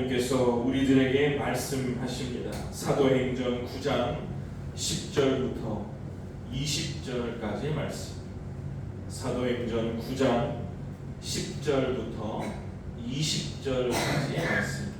하나님께서 우리들에게 말씀하십니다. 사도행전 9장 10절부터 20절까지의 말씀. 사도행전 9장 10절부터 20절까지의 말씀.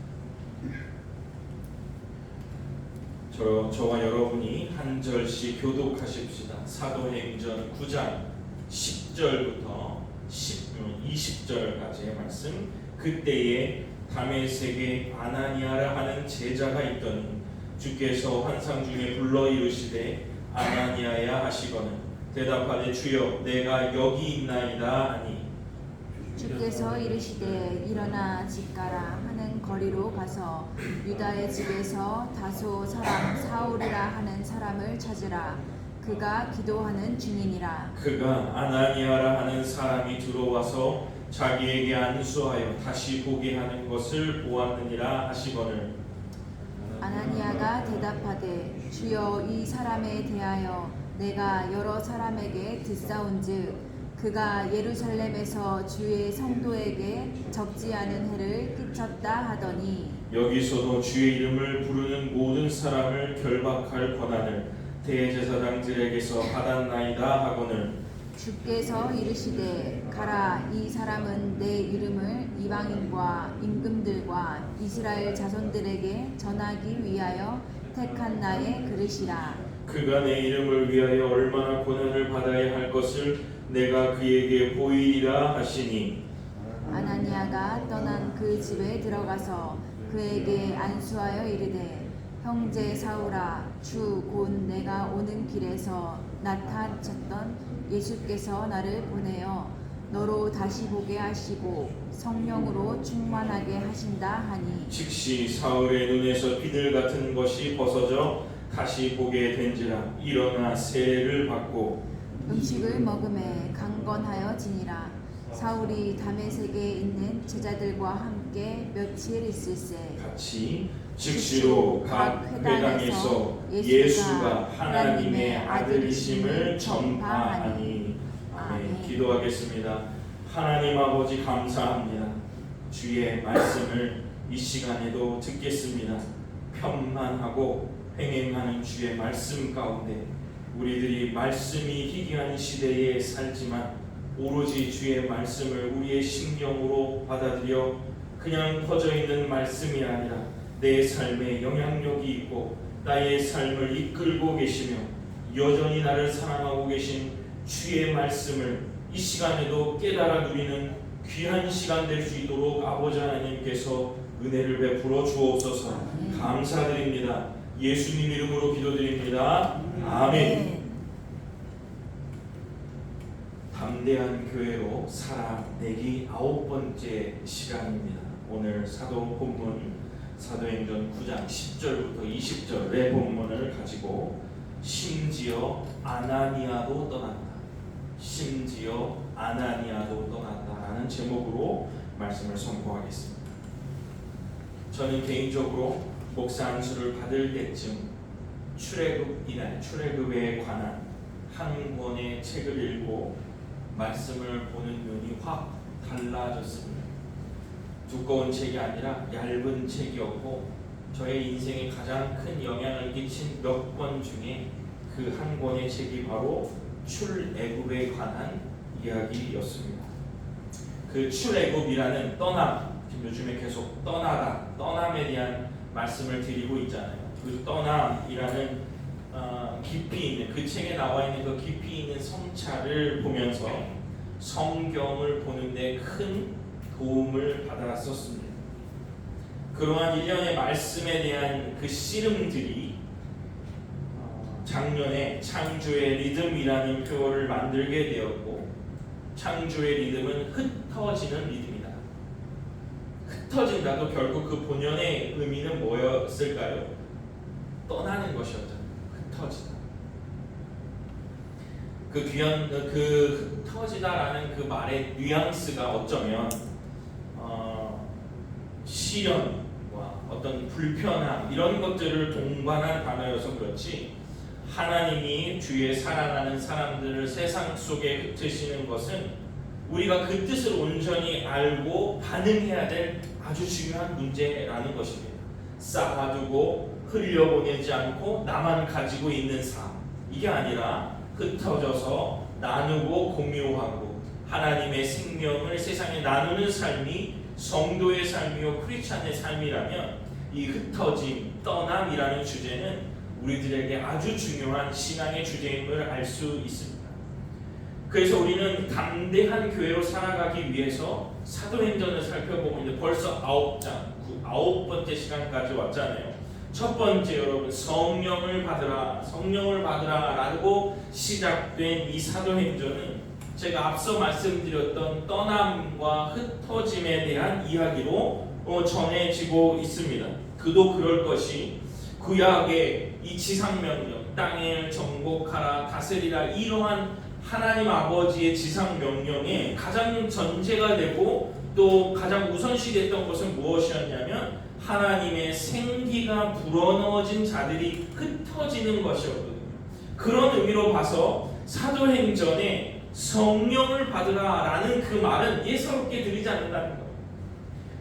저와 여러분이 한 절씩 교독하십시다. 사도행전 9장 10절부터 20절까지의 말씀. 그때에 다메섹에 아나니아라 하는 제자가 있더니 주께서 환상 중에 불러 이르시되 아나니아야 하시거늘 대답하되 주여 내가 여기 있나이다 하니 주께서 이르시되 일어나 집 가라 하는 거리로 가서 유다의 집에서 다소 사람 사울이라 하는 사람을 찾으라. 그가 기도하는 중이니라. 그가 아나니아라 하는 사람이 들어와서 자기에게 안수하여 다시 보게 하는 것을 보았느니라 하시거늘 아나니아가 대답하되 주여 이 사람에 대하여 내가 여러 사람에게 듣사온즉 그가 예루살렘에서 주의 성도에게 적지 않은 해를 끼쳤다 하더니 여기서도 주의 이름을 부르는 모든 사람을 결박할 권한을 대제사장들에게서 받았나이다 하거늘 주께서 이르시되 가라. 이 사람은 내 이름을 이방인과 임금들과 이스라엘 자손들에게 전하기 위하여 택한 나의 그릇이라. 그가 내 이름을 위하여 얼마나 고난을 받아야 할 것을 내가 그에게 보이리라 하시니 아나니아가 떠난 그 집에 들어가서 그에게 안수하여 이르되 형제 사울아 주 곧 내가 오는 길에서 나타쳤던 예수께서 나를 보내어 너로 다시 보게 하시고 성령으로 충만하게 하신다 하니 즉시 사울의 눈에서 비늘 같은 것이 벗어져 다시 보게 된지라 일어나 세례를 받고 음식을 먹음에 강건하여 지니라. 사울이 다메섹에 있는 제자들과 함께 며칠 있을새 같이 즉시로 각 회당에서 예수가 하나님의 아들이심을 전파하니. 아멘. 기도하겠습니다. 하나님 아버지 감사합니다. 주의 말씀을 이 시간에도 듣겠습니다. 편만하고 횡행하는 주의 말씀 가운데 우리들이 말씀이 희귀한 시대에 살지만 오로지 주의 말씀을 우리의 심령으로 받아들여 그냥 퍼져 있는 말씀이 아니라 내 삶에 영향력이 있고 나의 삶을 이끌고 계시며 여전히 나를 사랑하고 계신 주의 말씀을 이 시간에도 깨달아 누리는 귀한 시간 될 수 있도록 아버지 하나님께서 은혜를 베풀어 주옵소서. 감사드립니다. 예수님 이름으로 기도드립니다. 아멘. 담대한 교회로 살아내기 9번째 시간입니다. 오늘 사도 본문 사도행전 9장 10절부터 20절의 본문을 가지고 심지어 아나니아도 떠난다. 심지어 아나니아도 떠난다라는 제목으로 말씀을 선포하겠습니다. 저는 개인적으로 목사 안수를 받을 때쯤 출애굽에 관한 한 권의 책을 읽고 말씀을 보는 눈이 확 달라졌습니다. 두꺼운 책이 아니라 얇은 책이었고 저의 인생에 가장 큰 영향을 끼친 몇 권 중에 그 한 권의 책이 바로 출애굽에 관한 이야기였습니다. 그 출애굽이라는 떠남, 지금 요즘에 계속 떠나다, 떠남에 대한 말씀을 드리고 있잖아요. 그 떠남이라는 깊이 있는 그 책에 나와 있는 그 깊이 있는 성찰을 보면서 성경을 보는데 큰 도움을 받았었습니다. 그러한 일련의 말씀에 대한 그 씨름들이 작년에 창조의 리듬이라는 표어를 만들게 되었고 창조의 리듬은 흩어지는 리듬이다. 흩어진다도 결국 그 본연의 의미는 뭐였을까요? 떠나는 것이었잖아요. 흩어지다. 그 흩어지다라는 그 말의 뉘앙스가 어쩌면 시련과 어떤 불편함 이런 것들을 동반한 단어여서 그렇지 하나님이 주의 사랑하는 사람들을 세상 속에 흩으시는 것은 우리가 그 뜻을 온전히 알고 반응해야 될 아주 중요한 문제라는 것입니다. 쌓아두고 흘려보내지 않고 나만 가지고 있는 삶, 이게 아니라 흩어져서 나누고 공유하고 하나님의 생명을 세상에 나누는 삶이 성도의 삶이요 크리스찬의 삶이라면 이 흩어짐, 떠남이라는 주제는 우리들에게 아주 중요한 신앙의 주제임을 알 수 있습니다. 그래서 우리는 담대한 교회로 살아가기 위해서 사도행전을 살펴보고 이제 벌써 9번째 시간까지 왔잖아요. 첫 번째, 여러분, 성령을 받으라 라고 시작된 이 사도행전은 제가 앞서 말씀드렸던 떠남과 흩어짐에 대한 이야기로 전해지고 있습니다. 그도 그럴 것이 구약의 이 지상명령, 땅을 정복하라 다스리라, 이러한 하나님 아버지의 지상명령에 가장 전제가 되고 또 가장 우선시 됐던 것은 무엇이었냐면 하나님의 생기가 불어넣어진 자들이 흩어지는 것이었거든요. 그런 의미로 봐서 사도행전에 성령을 받으라 라는 그 말은 예사롭게 들리지 않는다는 거예요.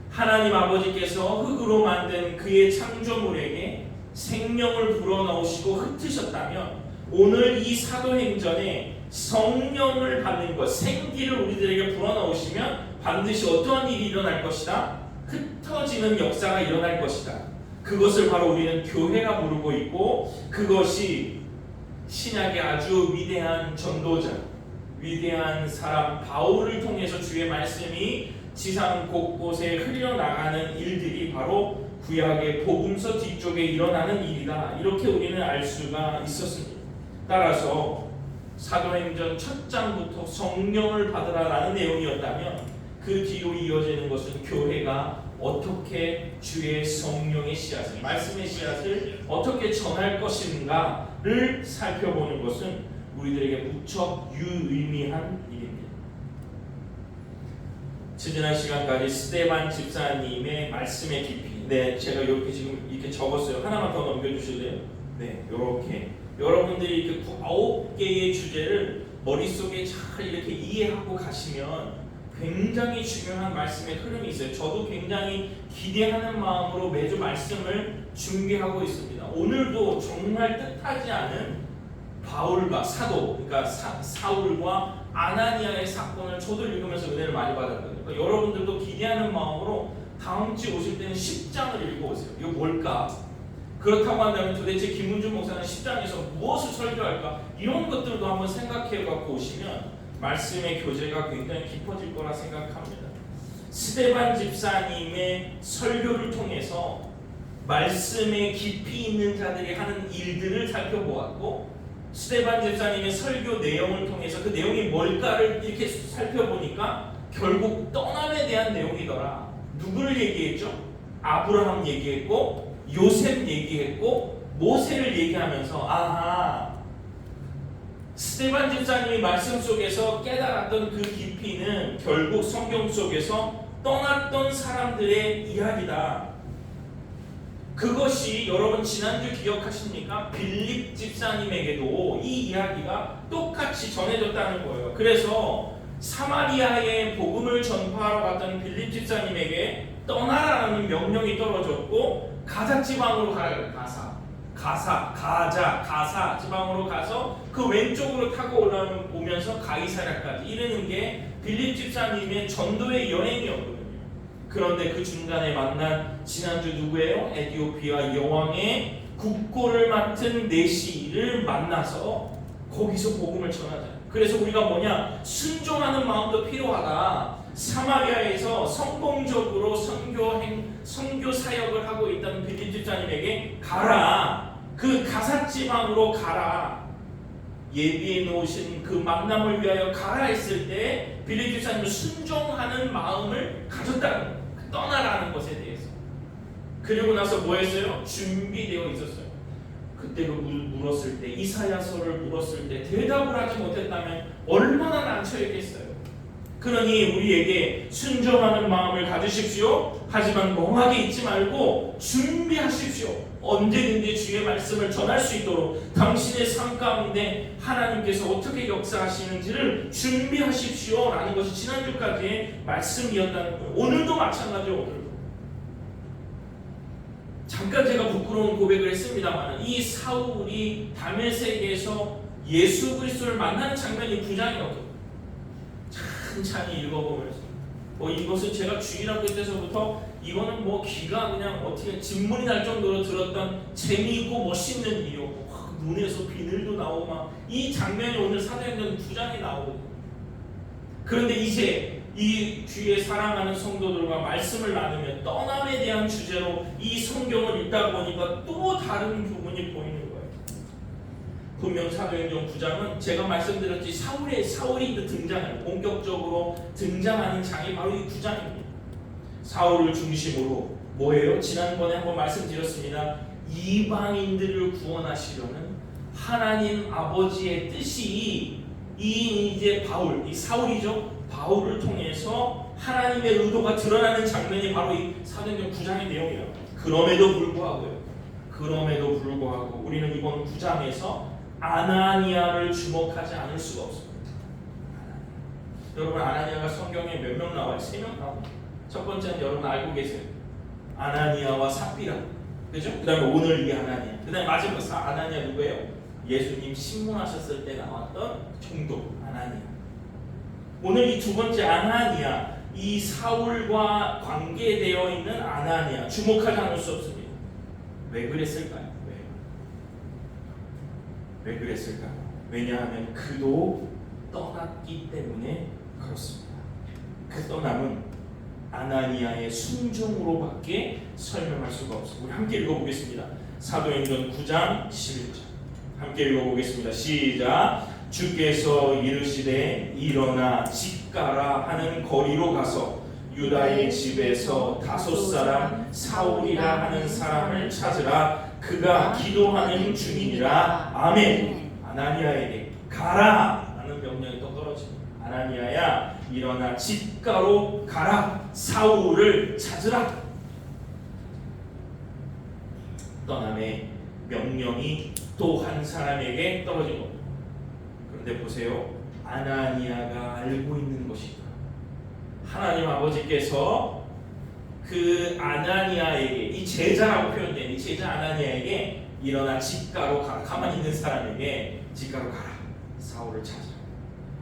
하나님 아버지께서 흙으로 만든 그의 창조물에게 생명을 불어넣으시고 흩으셨다면 오늘 이 사도행전에 성령을 받는 것, 생기를 우리들에게 불어넣으시면 반드시 어떠한 일이 일어날 것이다? 흩어지는 역사가 일어날 것이다. 그것을 바로 우리는 교회가 부르고 있고, 그것이 신약의 아주 위대한 전도자, 위대한 사람 바울을 통해서 주의 말씀이 지상 곳곳에 흘러나가는 일들이 바로 구약의 복음서 뒤쪽에 일어나는 일이다. 이렇게 우리는 알 수가 있었습니다. 따라서 사도행전 첫 장부터 성령을 받으라라는 내용이었다면 그 뒤로 이어지는 것은 교회가 어떻게 주의 성령의 씨앗을, 말씀의 씨앗을 어떻게 전할 것인가를 살펴보는 것은 우리들에게 무척 유의미한 일입니다. 지난 시간까지 스데반 집사님의 말씀의 깊이, 제가 이렇게 지금 이렇게 적었어요. 하나만 더 넘겨주실래요? 이렇게 여러분들이 이렇게 9개의 주제를 머릿속에 잘 이렇게 이해하고 가시면 굉장히 중요한 말씀의 흐름이 있어요. 저도 굉장히 기대하는 마음으로 매주 말씀을 준비하고 있습니다. 오늘도 정말 뜻하지 않은 바울과 사도, 그러니까 사울과 아나니아의 사건을 저도 읽으면서 은혜를 많이 받았거든요. 그러니까 여러분들도 기대하는 마음으로 다음 주에 오실 때는 10장을 읽어오세요. 이거 뭘까? 그렇다고 한다면 도대체 김문준 목사는 10장에서 무엇을 설교할까? 이런 것들도 한번 생각해 갖고 오시면 말씀의 교제가 굉장히 깊어질 거라 생각합니다. 스데반 집사님의 설교를 통해서 말씀에 깊이 있는 자들이 하는 일들을 살펴보았고, 스데반 집사님의 설교 내용을 통해서 그 내용이 뭘까를 이렇게 살펴보니까 결국 떠남에 대한 내용이더라. 누구를 얘기했죠? 아브라함 얘기했고, 요셉 얘기했고, 모세를 얘기하면서 아하, 스데반 집사님이 말씀 속에서 깨달았던 그 깊이는 결국 성경 속에서 떠났던 사람들의 이야기다. 그것이 여러분 지난주 기억하십니까? 빌립 집사님에게도 이 이야기가 똑같이 전해졌다는 거예요. 그래서 사마리아의 복음을 전파하러 갔던 빌립 집사님에게 떠나라는 명령이 떨어졌고, 가자 지방으로 가라. 가자 지방으로 가서 그 왼쪽으로 타고 올라오면서 가이사랴까지 이르는 게 빌립 집사님의 전도의 여행이었거든요. 그런데 그 중간에 만난 지난주 누구예요? 에티오피아 여왕의 국고를 맡은 내시를 만나서 거기서 복음을 전하자. 그래서 우리가 뭐냐? 순종하는 마음도 필요하다. 사마리아에서 성공적으로 선교 사역을 하고 있던 빌립 집사님에게 가라. 그 가사 지방으로 가라. 예비해 놓으신 그 만남을 위하여 가라 했을 때 빌립 집사님은 순종하는 마음을 가졌다는 거예요. 떠나라는 것에 대해서. 그리고 나서 뭐 했어요? 준비되어 있었어요. 그때 그 물었을 때, 이사야서를 물었을 때 대답을 하지 못했다면 얼마나 난처했겠어요. 그러니 우리에게 순종하는 마음을 가지십시오. 하지만 멍하게 있지 말고 준비하십시오. 언제든지 주의 말씀을 전할 수 있도록 당신의 삶 가운데 하나님께서 어떻게 역사하시는지를 준비하십시오 라는 것이 지난주까지의 말씀이었다는 거예요. 오늘도 마찬가지예요. 오늘도 잠깐 제가 부끄러운 고백을 했습니다만 이 사울이 다메섹에서 예수 그리스도를 만나는 장면이 9장이었거든요. 찬찬히 읽어보면서 이것은 제가 주일학교 때서부터 이거는 귀가 그냥 어떻게 진물이 날 정도로 들었던 재미있고 멋있는 일이었고 눈에서 비늘도 나오고 막 이 장면이 오늘 사도행전 9장에 나오거든요. 그런데 이제 이 뒤에 사랑하는 성도들과 말씀을 나누며 떠남에 대한 주제로 이 성경을 읽다 보니까 또 다른 부분이 보이는 거예요. 분명 사도행전 9장은 제가 말씀드렸지 사울이 등장해요. 본격적으로 등장하는 장이 바로 이 9장입니다. 사울을 중심으로 뭐예요? 지난번에 한번 말씀드렸습니다. 이방인들을 구원하시려는 하나님 아버지의 뜻이 이제 바울, 이 사울이죠. 바울을 통해서 하나님의 의도가 드러나는 장면이 바로 이 사도행전 9장의 내용이에요. 그럼에도 불구하고 우리는 이번 9장에서 아나니아를 주목하지 않을 수가 없습니다. 여러분 아나니아가 성경에 몇 명 나와요? 3명 나와요. 첫 번째는 여러분 알고 계세요. 아나니아와 삽비라. 그죠? 그 다음에 오늘 이 아나니아. 그 다음에 마지막 아나니아 누구예요? 예수님 신문하셨을 때 나왔던 총독 아나니아. 오늘 이 두 번째 아나니아, 이 사울과 관계되어 있는 아나니아 주목하지 않을 수 없습니다. 왜 그랬을까요? 왜 그랬을까요? 왜냐하면 그도 떠났기 때문에 그렇습니다. 그 떠남은 아나니아의 순종으로밖에 설명할 수가 없습니다. 우리 함께 읽어보겠습니다. 사도행전 9장 11절 함께 읽어보겠습니다. 시작. 주께서 이르시되 일어나 집 가라 하는 거리로 가서 유다의 집에서 다섯 사람 사울이라 하는 사람을 찾으라. 그가 기도하는 중이니라. 아멘. 아나니아에게 가라 라는 명령이 또 떨어집니다. 아나니아야 일어나 집가로 가라. 사울을 찾으라. 떠남의 명령이 또 한 사람에게 떨어진 겁니다. 그런데 보세요. 아나니아가 알고 있는 것이다. 하나님 아버지께서 그 아나니아에게, 이 제자라고 표현된 이 제자 아나니아에게 일어나 집가로 가라. 가만히 있는 사람에게 집가로 가라. 사울을 찾아.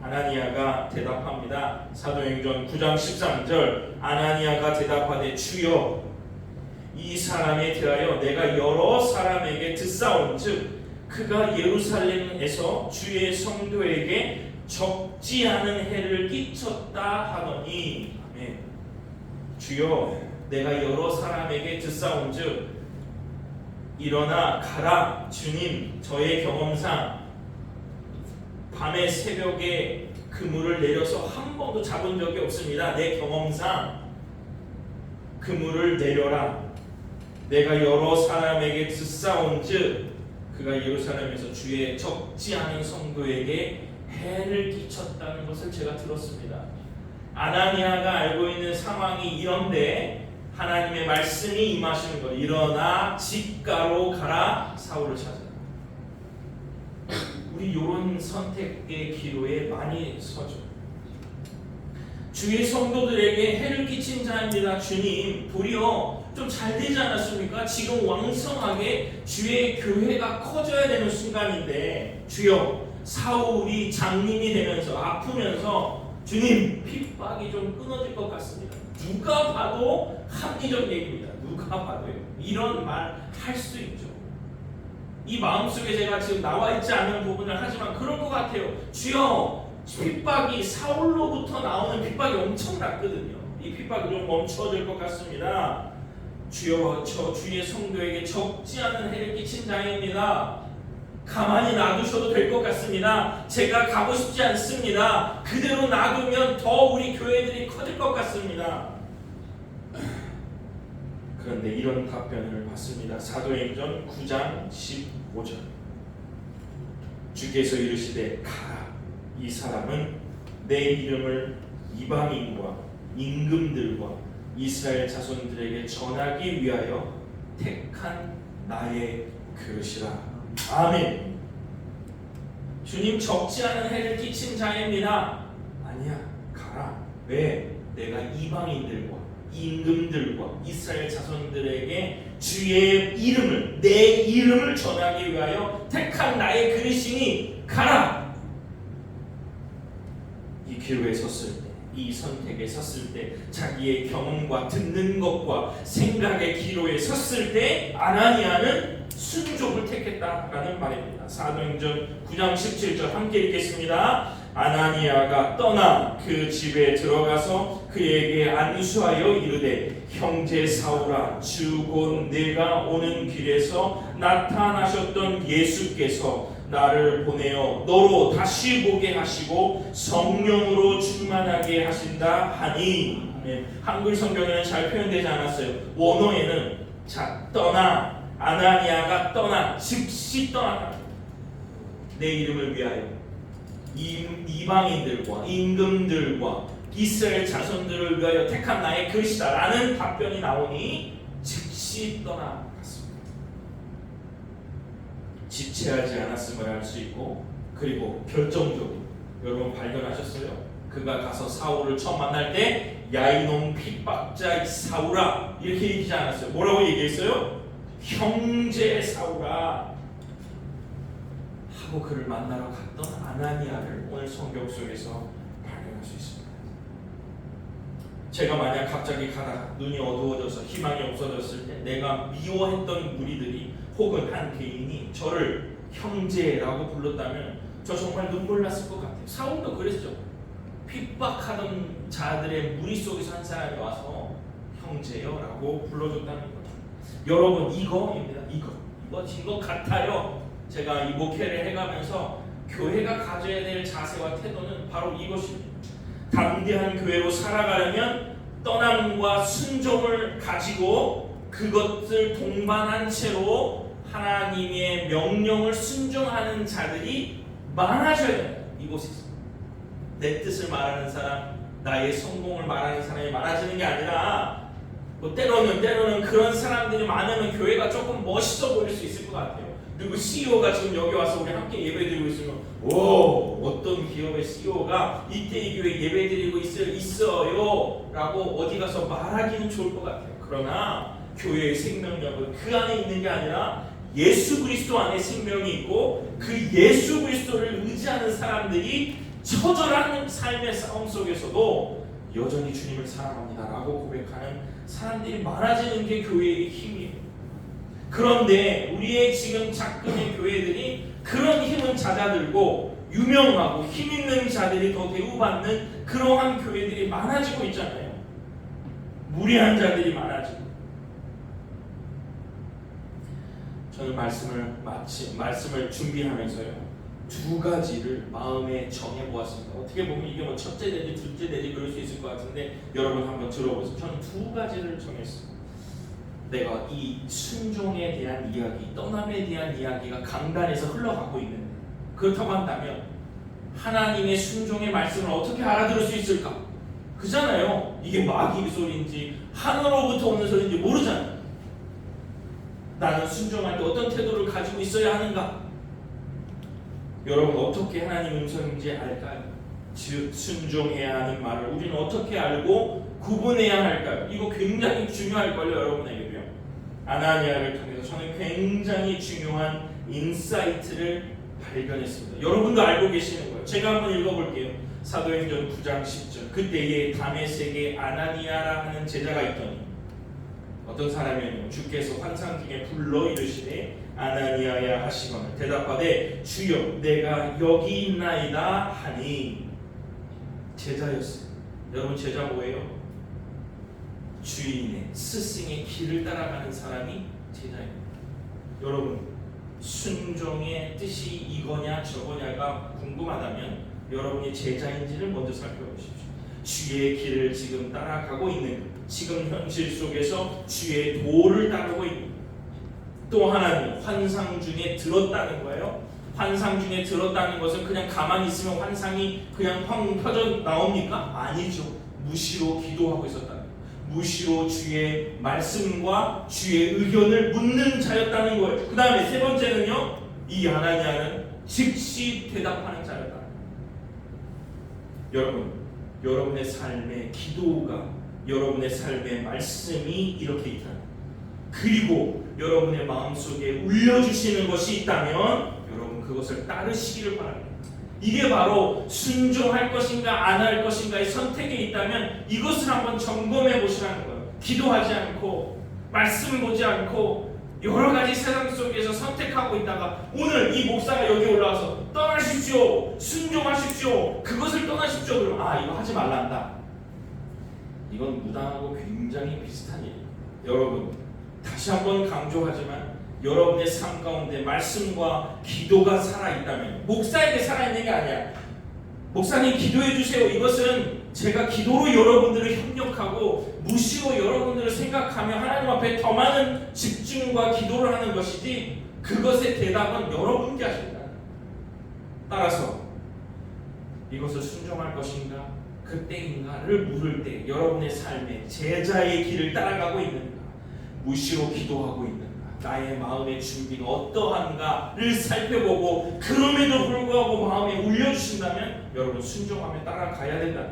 아나니아가 대답합니다. 사도행전 9장 13절 아나니아가 대답하되 주여 이 사람에 대하여 내가 여러 사람에게 듣사온즉 그가 예루살렘에서 주의 성도에게 적지 않은 해를 끼쳤다 하더니 아멘. 주여 내가 여러 사람에게 듣사온즉 일어나 가라. 주님 저의 경험상 밤에 새벽에 그물을 내려서 한 번도 잡은 적이 없습니다. 내 경험상 그물을 내려라. 내가 여러 사람에게 듣사온즉 그가 예루살렘에서 주의 적지 않은 성도에게 해를 끼쳤다는 것을 제가 들었습니다. 아나니아가 알고 있는 상황이 이런데 하나님의 말씀이 임하시는 것. 일어나 집가로 가라. 사울을 찾아라. 우리 이런 선택의 기로에 많이 서죠. 주의 성도들에게 해를 끼친 자입니다. 주님 도리어 좀 잘 되지 않았습니까? 지금 왕성하게 주의 교회가 커져야 되는 순간인데 주여 사울이 장님이 되면서 아프면서 주님 핍박이 좀 끊어질 것 같습니다. 누가 봐도 합리적 얘기입니다. 누가 봐도요. 이런 말 할 수 있죠. 이 마음속에 제가 지금 나와 있지 않은 부분을 하지만 그런 것 같아요. 주여 핍박이 사울로부터 나오는 핍박이 엄청났거든요. 이 핍박이 좀 멈춰질 것 같습니다. 주여 저 주의 성도에게 적지 않은 해를 끼친 자입니다. 가만히 놔두셔도 될 것 같습니다. 제가 가고 싶지 않습니다. 그대로 놔두면 더 우리 교회들이 커질 것 같습니다. 그런데 이런 답변을 받습니다. 사도행전 9장 15절 주께서 이르시되 가라. 이 사람은 내 이름을 이방인과 임금들과 이스라엘 자손들에게 전하기 위하여 택한 나의 그릇이라. 아멘. 주님 적지 않은 해를 끼친 자입니다. 아니야, 가라. 왜? 내가 이방인들과 임금들과 이스라엘 자손들에게 주의 이름을, 내 이름을 전하기 위하여 택한 나의 그릇이니 가라. 이 기로에 섰을 때, 이 선택에 섰을 때, 자기의 경험과 듣는 것과 생각의 기로에 섰을 때 아나니아는 순종을 택했다라는 말입니다. 사도행전 9장 17절 함께 읽겠습니다. 아나니아가 떠나 그 집에 들어가서 그에게 안수하여 이르되 형제 사울아, 주 곧 내가 오는 길에서 나타나셨던 예수께서 나를 보내어 너로 다시 보게 하시고 성령으로 충만하게 하신다 하니. 한글 성경에는 잘 표현되지 않았어요. 원어에는 떠나, 아나니아가 떠나, 즉시 떠났다. 내 이름을 위하여 이방인들과 임금들과 이스라엘 자손들을 위하여 택한 나의 그릇이다 라는 답변이 나오니 즉시 떠나갔습니다. 지체하지 않았음을 알 수 있고, 그리고 결정적으로, 여러분 발견하셨어요? 그가 가서 사울을 처음 만날 때 야 이놈 핍박자 사울아 이렇게 얘기하지 않았어요. 뭐라고 얘기했어요? 형제 사울아 하고 그를 만나러 갔던 아나니아를 오늘 성경 속에서 발견할 수 있습니다. 제가 만약 갑자기 가다가 눈이 어두워져서 희망이 없어졌을 때 내가 미워했던 무리들이 혹은 한 개인이 저를 형제라고 불렀다면 저 정말 눈물 났을 것 같아요. 사울도 그랬죠. 핍박하던 자들의 무리 속에서 한 사람이 와서 형제요 라고 불러줬다는 거죠. 여러분 이거입니다. 이거인 것 같아요. 제가 이 목회를 해가면서 교회가 가져야 될 자세와 태도는 바로 이것입니다. 담대한 교회로 살아가려면 떠남과 순종을 가지고 그것을 동반한 채로 하나님의 명령을 순종하는 자들이 많아져야 돼요. 이곳에서 내 뜻을 말하는 사람, 나의 성공을 말하는 사람이 많아지는 게 아니라 때로는 그런 사람들이 많으면 교회가 조금 멋있어 보일 수 있을 것 같아요. 그리고 CEO가 지금 여기 와서 우리 함께 예배드리고 있으면 어떤 기업의 CEO가 이때 이 교회 예배드리고 있어요 라고 어디 가서 말하기는 좋을 것 같아요. 그러나 교회의 생명력은 그 안에 있는 게 아니라 예수 그리스도 안에 생명이 있고 그 예수 그리스도를 의지하는 사람들이 처절한 삶의 싸움 속에서도 여전히 주님을 사랑합니다 라고 고백하는 사람들이 많아지는 게 교회의 힘이에요. 그런데 우리의 지금 작금의 교회들이 그런 힘은 잦아들고 유명하고 힘있는 자들이 더 대우받는 그러한 교회들이 많아지고 있잖아요. 무리한 자들이 많아지고. 저는 말씀을 준비하면서요 두 가지를 마음에 정해보았습니다. 어떻게 보면 이게 첫째 내지 둘째 내지 그럴 수 있을 것 같은데 여러분 한번 들어보세요. 저는 두 가지를 정했습니다. 내가 이 순종에 대한 이야기, 떠남에 대한 이야기가 강단에서 흘러가고 있는데 그렇다고 한다면 하나님의 순종의 말씀을 어떻게 알아들을 수 있을까? 그잖아요. 이게 마귀의 소리인지 하늘로부터 오는 소리인지 모르잖아요. 나는 순종할 때 어떤 태도를 가지고 있어야 하는가? 여러분 어떻게 하나님 음성인지 알까요? 즉 순종해야 하는 말을 우리는 어떻게 알고 구분해야 할까요? 이거 굉장히 중요할걸요 여러분에게도요. 아나니아를 통해서 저는 굉장히 중요한 인사이트를 발견했습니다. 여러분도 알고 계시는 거예요. 제가 한번 읽어볼게요. 사도행전 9장 10절. 그때에 다메섹에 아나니아라 하는 제자가 있더니 어떤 사람이요 주께서 환상 중에 불러 이르시되 아나니아야 하시거늘 대답하되 주여 내가 여기 있나이다 하니. 제자였어요. 여러분 제자 뭐예요? 주인의 스승의 길을 따라가는 사람이 제자입니다. 여러분 순종의 뜻이 이거냐 저거냐가 궁금하다면 여러분이 제자인지를 먼저 살펴보십시오. 주의 길을 지금 따라가고 있는 것, 지금 현실 속에서 주의 도를 따르고 있는 것. 또 하나는 환상 중에 들었다는 거예요. 환상 중에 들었다는 것은 그냥 가만히 있으면 환상이 그냥 펑 펴져 나옵니까? 아니죠. 무시로 기도하고 있었다는 거예요. 무시로 주의 말씀과 주의 의견을 묻는 자였다는 거예요. 그 다음에 세 번째는요, 이 아나니아는 즉시 대답하는 자였다. 여러분, 여러분의 삶의 기도가, 여러분의 삶의 말씀이 이렇게 있다. 그리고 여러분의 마음속에 울려주시는 것이 있다면 여러분 그것을 따르시기를 바랍니다. 이게 바로 순종할 것인가 안 할 것인가의 선택에 있다면 이것을 한번 점검해 보시라는 거예요. 기도하지 않고 말씀을 보지 않고 여러 가지 세상 속에서 선택하고 있다가 오늘 이 목사가 여기 올라와서 떠나십시오, 순종하십시오, 그것을 떠나십시오, 그러면 아, 이거 하지 말란다. 이건 무당하고 굉장히 비슷한 일이에요. 여러분, 다시 한번 강조하지만 여러분의 삶 가운데 말씀과 기도가 살아있다면, 목사에게 살아있는 게 아니야. 목사님 기도해 주세요, 이것은 제가 기도로 여러분들을 협력하고 무시로 여러분들을 생각하며 하나님 앞에 더 많은 집중과 기도를 하는 것이지, 그것의 대답은 여러분께 하십니다. 따라서 이것을 순종할 것인가 그때인가를 물을 때 여러분의 삶에 제자의 길을 따라가고 있는가, 무시로 기도하고 있는가, 나의 마음의 준비가 어떠한가를 살펴보고 그럼에도 불구하고 마음에 울려주신다면 여러분 순종하며 따라가야 된다.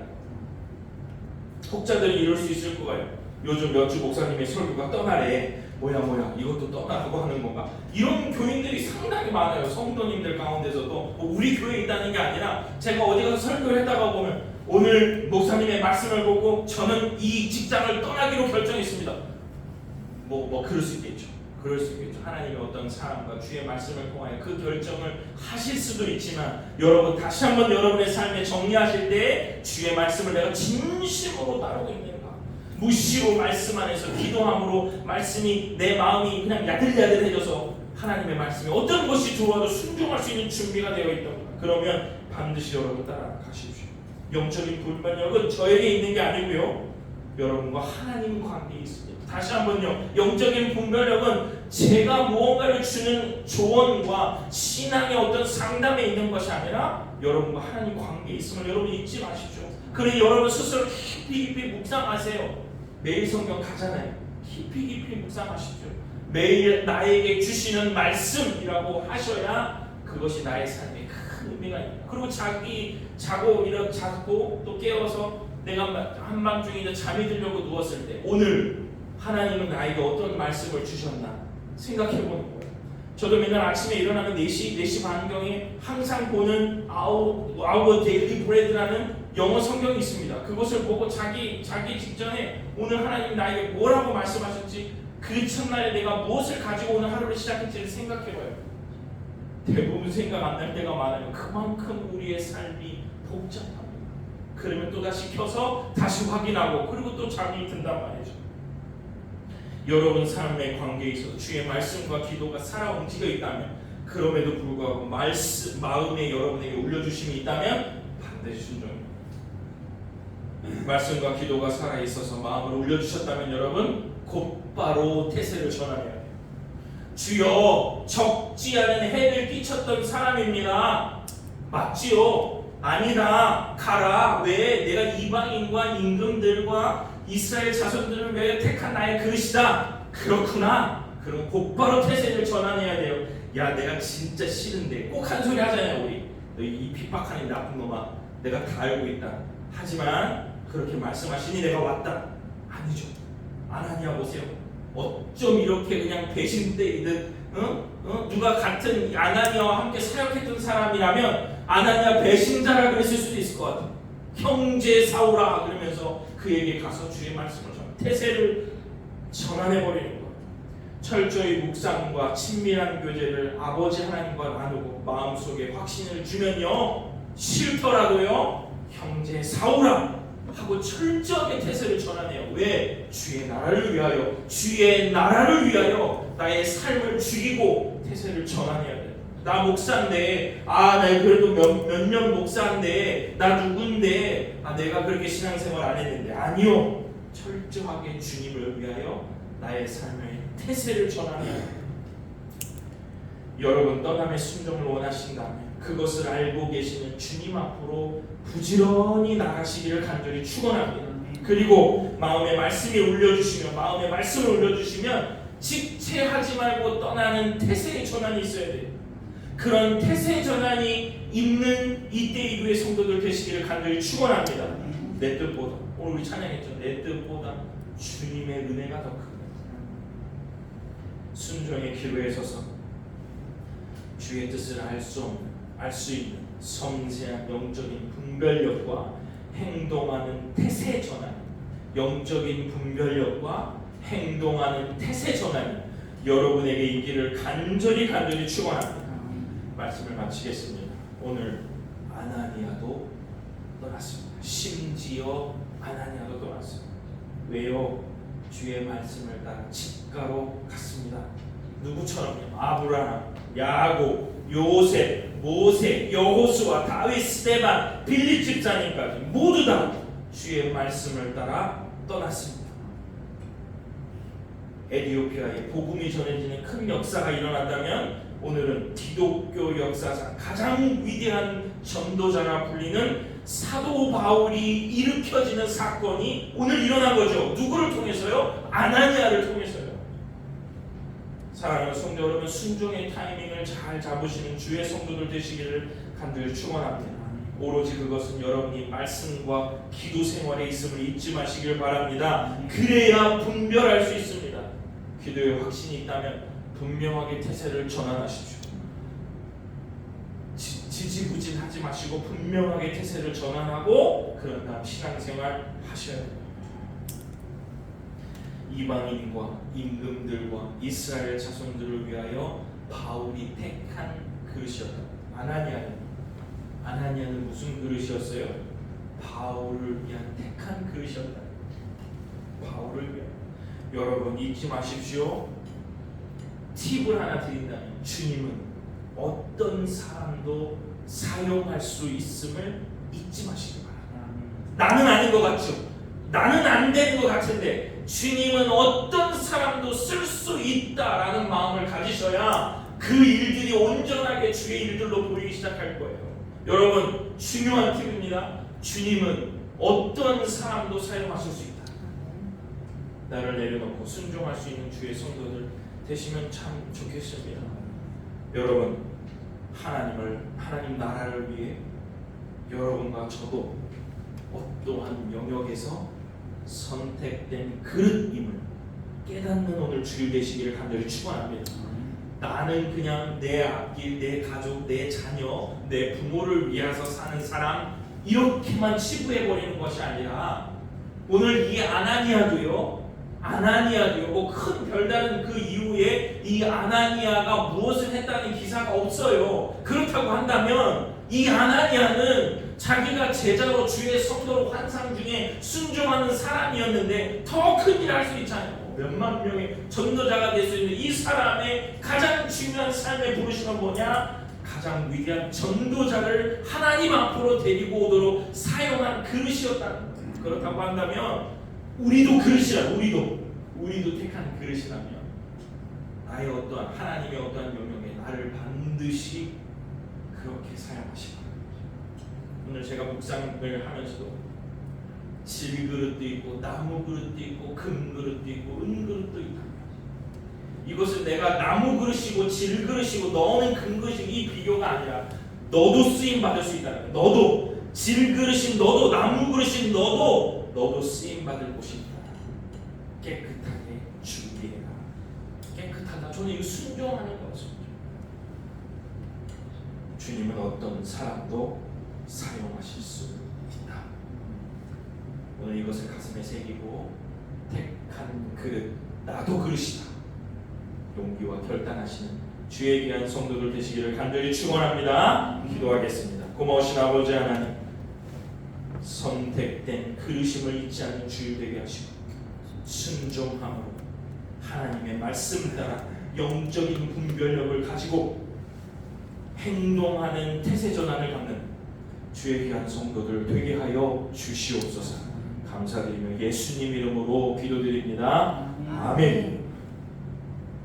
혹자들이 이럴 수 있을 거예요. 요즘 몇 주 목사님의 설교가 떠나래, 뭐야 이것도 떠나라고 하는 건가? 이런 교인들이 상당히 많아요. 성도님들 가운데서도 우리 교회에 있다는 게 아니라 제가 어디 가서 설교를 했다가 보면 오늘 목사님의 말씀을 보고 저는 이 직장을 떠나기로 결정했습니다. 뭐 그럴 수 있겠죠. 그럴 수 있겠죠. 하나님의 어떤 사람과 주의 말씀을 통하여 그 결정을 하실 수도 있지만, 여러분 다시 한번 여러분의 삶에 정리하실 때 주의 말씀을 내가 진심으로 따르고 있는가, 무시로 말씀 안에서 기도함으로 말씀이 내 마음이 그냥 야들야들해져서 하나님의 말씀이 어떤 것이 좋아도 순종할 수 있는 준비가 되어 있던가, 그러면 반드시 여러분 따라가십시오. 영적인 분별력은 저에게 있는 게 아니고요, 여러분과 하나님 관계에 있습니다. 다시 한번요, 영적인 분별력은 제가 무언가를 주는 조언과 신앙의 어떤 상담에 있는 것이 아니라 여러분과 하나님 관계에 있음을 여러분 잊지 마십시오. 그러니 여러분 스스로 깊이 묵상하세요. 매일 성경 가잖아요. 깊이 묵상하십시오. 매일 나에게 주시는 말씀이라고 하셔야 그것이 나의 삶에 큰 의미가 있다. 그리고 자고 또 깨어서 내가 한밤중에 잠이 들려고 누웠을 때 오늘 하나님은 나에게 어떤 말씀을 주셨나 생각해보는 거예요. 저도 맨날 아침에 일어나면 4시 반경에 항상 보는 Our Daily Bread라는 영어 성경이 있습니다. 그것을 보고 자기 직전에 오늘 하나님 나에게 뭐라고 말씀하셨지, 그 첫날에 내가 무엇을 가지고 오늘 하루를 시작했지를 생각해봐요. 대부분 생각 안 날 때가 많아요. 그만큼 우리의 삶이 복잡합니다. 그러면 또다시 켜서 다시 확인하고 그리고 또 잠이 든단 말이죠. 여러분 삶의 관계에 있어서 주의 말씀과 기도가 살아 움직여 있다면, 그럼에도 불구하고 마음에 여러분에게 울려주심이 있다면 반드시 순종입니다. 말씀과 기도가 살아 있어서 마음을 울려주셨다면 여러분 곧바로 태세를 전환해야 돼요. 주여, 적지 않은 해를 끼쳤던 사람입니다. 맞지요? 아니다. 가라. 왜? 내가 이방인과 임금들과 이스라엘 자손들을 위해 택한 나의 그릇이다. 그렇구나. 그럼 곧바로 태세를 전환해야 돼요. 야, 내가 진짜 싫은데 꼭 한 소리 하잖아요. 우리 너 이 핍박하는 나쁜 놈아, 내가 다 알고 있다. 하지만 그렇게 말씀하시니 내가 왔다. 아니죠. 아나니아 보세요. 어쩜 이렇게 그냥 배신대이듯 누가 같은 아나니아와 함께 사역했던 사람이라면 아나니아 배신자라 그랬을 수도 있을 것 같아요. 형제 사오라 그러면서 그에게 가서 주의 말씀을 태세를 전환해버리는 것. 철저히 묵상과 친밀한 교제를 아버지 하나님과 나누고 마음속에 확신을 주면요, 싫더라도요 형제 사오라 하고 철저하게 태세를 전환해요. 왜? 주의 나라를 위하여, 주의 나라를 위하여 나의 삶을 죽이고 태세를 전환해야 돼요. 나 목사인데, 나 그래도 몇 년 목사인데, 나 누군데, 내가 그렇게 신앙생활 안 했는데, 아니요. 철저하게 주님을 위하여 나의 삶의 태세를 전환해야 돼요. 여러분 떠남의 순종을 원하신다면 그것을 알고 계시는 주님 앞으로 부지런히 나가시기를 간절히 축원합니다. 그리고 마음에 말씀이 울려주시면 마음에 말씀을 울려주시면 집체하지 말고 떠나는 태세의 전환이 있어야 돼요. 그런 태세 전환이 있는 이때 이후의 성도들 되시기를 간절히 축원합니다. 내 뜻보다 오늘 우리 찬양했죠. 내 뜻보다 주님의 은혜가 더 큽니다. 순종의 기로에 서서 주의 뜻을 알 수 있는 섬세한 영적인 분별력과 행동하는 태세 전환, 영적인 분별력과 행동하는 태세 전환이 여러분에게 있기를 간절히 축원합니다. 말씀을 마치겠습니다. 오늘 아나니아도 떠났습니다. 심지어 아나니아도 떠났습니다. 왜요? 주의 말씀을 따라 집가로 갔습니다. 누구처럼요? 아브라함, 야곱, 요셉, 모세, 여호수아, 다윗, 스데반, 빌립 집사님까지 모두 다 주의 말씀을 따라 떠났습니다. 에티오피아에 복음이 전해지는 큰 역사가 일어났다면 오늘은 기독교 역사상 가장 위대한 전도자라 불리는 사도 바울이 일으켜지는 사건이 오늘 일어난 거죠. 누구를 통해서요? 아나니아를 통해서요. 사랑하는 성도 여러분, 순종의 타이밍을 잘 잡으시는 주의 성도들 되시기를 간절히 축원합니다. 오로지 그것은 여러분이 말씀과 기도 생활에 있음을 잊지 마시길 바랍니다. 그래야 분별할 수 있습니다. 기도에 확신이 있다면 분명하게 태세를 전환하십시오. 지지부진하지 마시고 분명하게 태세를 전환하고 그런 다음 신앙생활 하셔야 됩니다. 이방인과 임금들과 이스라엘 자손들을 위하여 바울이 택한 그릇이었다. 아나니아는 무슨 그릇이었어요? 바울을 위한 택한 그릇이었다. 바울을 위한. 여러분 잊지 마십시오. 팁을 하나 드린다면 주님은 어떤 사람도 사용할 수 있음을 잊지 마시기 바랍니다. 나는 아닌 것 같죠? 나는 안 되는 것 같은데 주님은 어떤 사람도 쓸 수 있다라는 마음을 가지셔야 그 일들이 온전하게 주의 일들로 보이기 시작할 거예요. 여러분 중요한 팁입니다. 주님은 어떤 사람도 사용하실 수 있다. 나를 내려놓고 순종할 수 있는 주의 성도들 되시면 참 좋겠습니다. 여러분 하나님 나라를 위해 여러분과 저도 어떠한 영역에서 선택된 그릇임을 깨닫는 오늘 주일 되시기를 간절히 축원합니다. 나는 그냥 내 앞길, 내 가족, 내 자녀, 내 부모를 위해서 사는 사람 이렇게만 치부해버리는 것이 아니라 오늘 이 아나니아도요 뭐 큰 별다른 그 이후에 이 아나니아가 무엇을 했다는 기사가 없어요. 그렇다고 한다면 이 아나니아는 자기가 제자로 주의 성도로 환상 중에 순종하는 사람이었는데 더 큰 일 할 수 있잖아요. 몇만 명의 전도자가 될 수 있는 이 사람의 가장 중요한 삶의 부르심은 뭐냐? 가장 위대한 전도자를 하나님 앞으로 데리고 오도록 사용한 그릇이었다는 거예요. 그렇다고 한다면 우리도 그릇이라 우리도 택한 그릇이라면 나의 어떠한 하나님의 어떠한 영역에 나를 반드시 그렇게 사용하시고 오늘 제가 묵상을 하면서도 질그릇도 있고 나무 그릇도 있고 금 그릇도 있고 은 그릇도 있다. 이것은 내가 나무 그릇이고 질 그릇이고 너는 금 그릇이 이 비교가 아니라 너도 쓰임 받을 수 있다. 너도 질 그릇인 너도 나무 그릇인 너도 쓰임 받을 곳이 있다. 깨끗하게 준비해라. 깨끗하다. 저는 이거 순종하는 거였습니다. 주님은 어떤 사람도 사용하실 수 있다. 오늘 이것을 가슴에 새기고 택한 그릇 나도 그릇이다. 용기와 결단하시는 주의 귀한 성도들 되시기를 간절히 축원합니다. 기도하겠습니다. 고마우신 아버지 하나님, 선택된 그릇임을 잊지 않는 주일 되게 하시고 순종함으로 하나님의 말씀 따라 영적인 분별력을 가지고 행동하는 태세 전환을 갖는 주의 귀한 성도들 되게 하여 주시옵소서. 감사드리며 예수님 이름으로 기도드립니다. 아멘.